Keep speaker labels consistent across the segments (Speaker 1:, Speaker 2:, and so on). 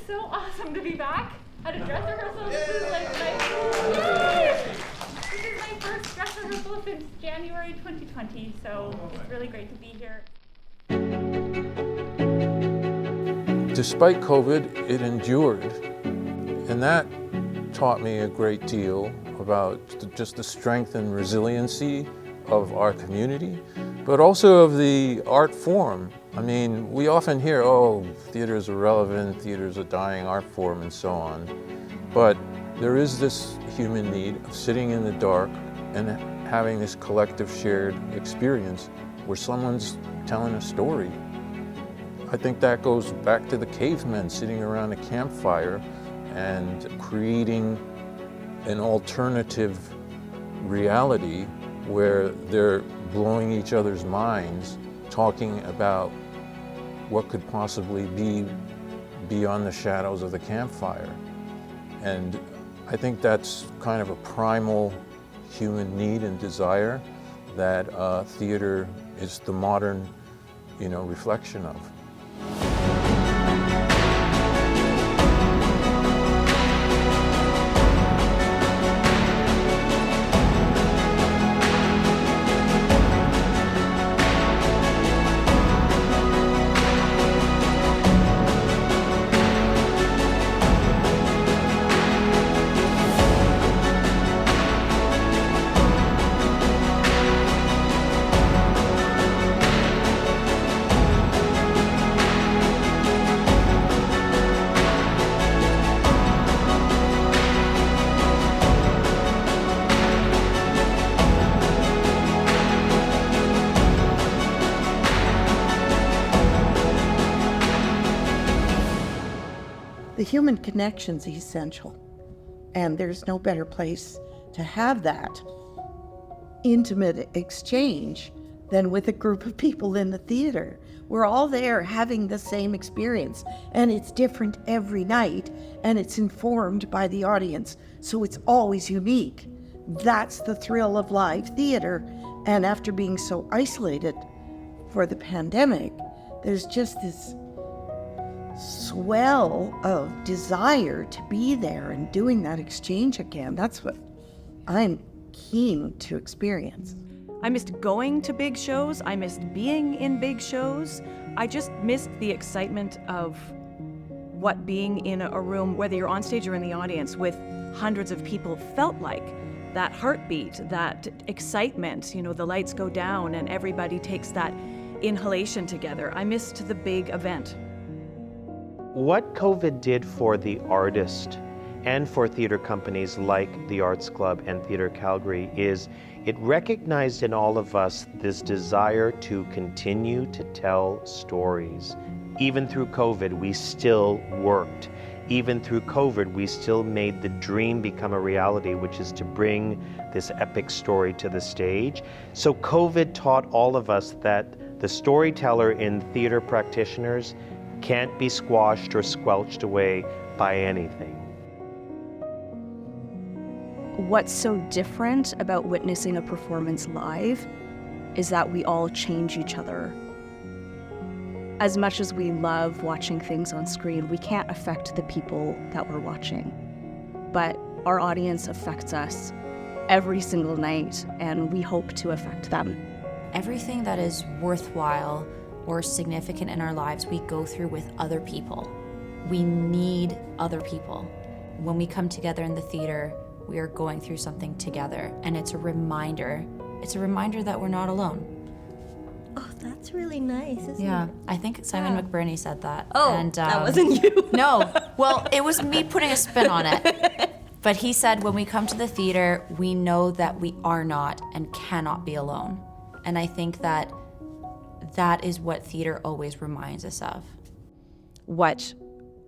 Speaker 1: so awesome to be back at a dress rehearsal. This is my first dress rehearsal since January 2020, so it's really great to be here.
Speaker 2: Despite COVID, it endured, and that taught me a great deal about just the strength and resiliency of our community, but also of the art form. I mean, we often hear, oh, theater is irrelevant, theater is a dying art form, and so on. But there is this human need of sitting in the dark and having this collective shared experience where someone's telling a story. I think that goes back to the cavemen sitting around a campfire and creating an alternative reality where they're blowing each other's minds, talking about what could possibly be beyond the shadows of the campfire. And I think that's kind of a primal human need and desire that theater is the modern, reflection of.
Speaker 3: The human connection's essential, and there's no better place to have that intimate exchange than with a group of people in the theater. We're all there having the same experience, and it's different every night, and it's informed by the audience, so it's always unique. That's the thrill of live theater, and after being so isolated for the pandemic, there's just this swell of desire to be there and doing that exchange again. That's what I'm keen to experience.
Speaker 4: I missed going to big shows. I missed being in big shows. I just missed the excitement of what being in a room, whether you're on stage or in the audience, with hundreds of people felt like. That heartbeat, that excitement, the lights go down and everybody takes that inhalation together. I missed the big event.
Speaker 5: What COVID did for the artist and for theater companies like the Arts Club and Theatre Calgary is it recognized in all of us this desire to continue to tell stories. Even through COVID, we still worked. Even through COVID, we still made the dream become a reality, which is to bring this epic story to the stage. So COVID taught all of us that the storyteller in theater practitioners can't be squashed or squelched away by anything.
Speaker 6: What's so different about witnessing a performance live is that we all change each other. As much as we love watching things on screen, we can't affect the people that we're watching. But our audience affects us every single night, and we hope to affect them.
Speaker 7: Everything that is worthwhile or significant in our lives, we go through with other people. We need other people. When we come together in the theater, we are going through something together, and it's a reminder. It's a reminder that we're not alone.
Speaker 8: Oh, that's really nice, isn't
Speaker 7: Yeah,
Speaker 8: it?
Speaker 7: I think Simon McBurney said that.
Speaker 8: Oh,
Speaker 7: and,
Speaker 8: that wasn't you.
Speaker 7: No, well, it was me putting a spin on it. But he said, when we come to the theater, we know that we are not and cannot be alone. And I think that is what theater always reminds us of.
Speaker 9: What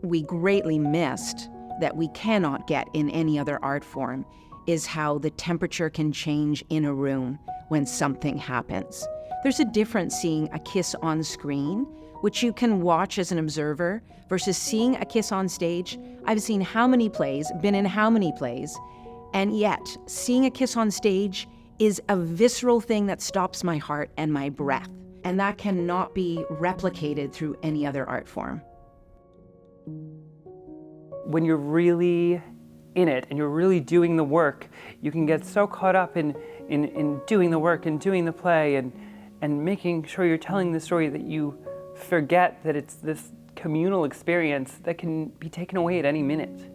Speaker 9: we greatly missed that we cannot get in any other art form is how the temperature can change in a room when something happens. There's a difference seeing a kiss on screen, which you can watch as an observer, versus seeing a kiss on stage. I've seen how many plays, been in how many plays, and yet seeing a kiss on stage is a visceral thing that stops my heart and my breath. And that cannot be replicated through any other art form.
Speaker 10: When you're really in it and you're really doing the work, you can get so caught up in doing the work and doing the play and making sure you're telling the story that you forget that it's this communal experience that can be taken away at any minute.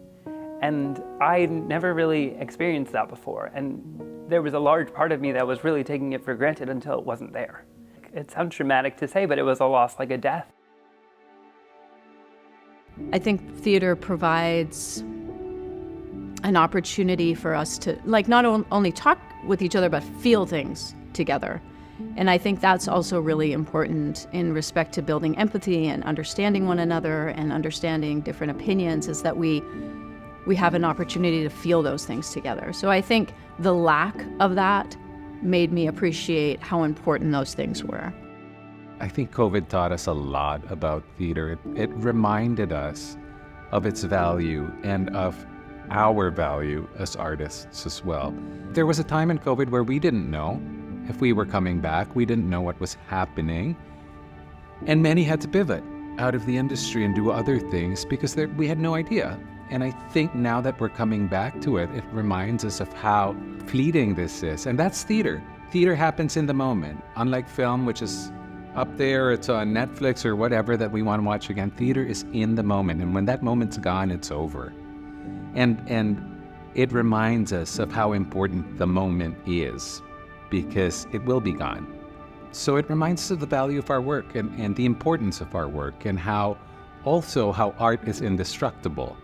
Speaker 10: And I never really experienced that before, and there was a large part of me that was really taking it for granted until it wasn't there. It sounds dramatic to say, but it was a loss like a death.
Speaker 11: I think theater provides an opportunity for us to, like, not only talk with each other, but feel things together. And I think that's also really important in respect to building empathy and understanding one another and understanding different opinions, is that we have an opportunity to feel those things together. So I think the lack of that made me appreciate how important those things were.
Speaker 12: I think COVID taught us a lot about theater. It reminded us of its value and of our value as artists as well. There was a time in COVID where we didn't know if we were coming back. We didn't know what was happening. And many had to pivot out of the industry and do other things because we had no idea. And I think now that we're coming back to it, it reminds us of how fleeting this is. And that's theater. Theater happens in the moment. Unlike film, which is up there, it's on Netflix or whatever that we want to watch again. Theater is in the moment. And when that moment's gone, it's over. And it reminds us of how important the moment is, because it will be gone. So it reminds us of the value of our work and the importance of our work, and how art is indestructible.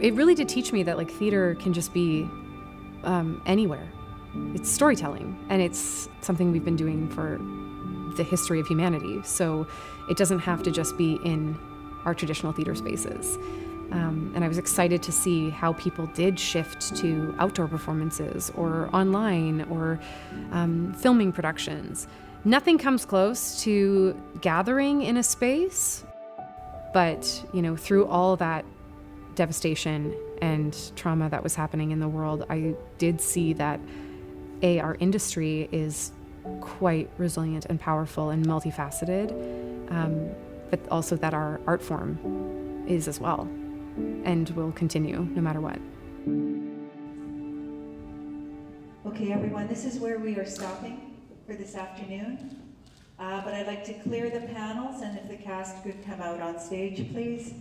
Speaker 13: It really did teach me that, like, theater can just be anywhere. It's storytelling, and it's something we've been doing for the history of humanity. So it doesn't have to just be in our traditional theater spaces. And I was excited to see how people did shift to outdoor performances or online or filming productions. Nothing comes close to gathering in a space, but, you know, through all that devastation and trauma that was happening in the world, I did see that our industry is quite resilient and powerful and multifaceted, but also that our art form is as well, and will continue no matter what.
Speaker 14: Okay, everyone, this is where we are stopping for this afternoon, but I'd like to clear the panels, and if the cast could come out on stage, please.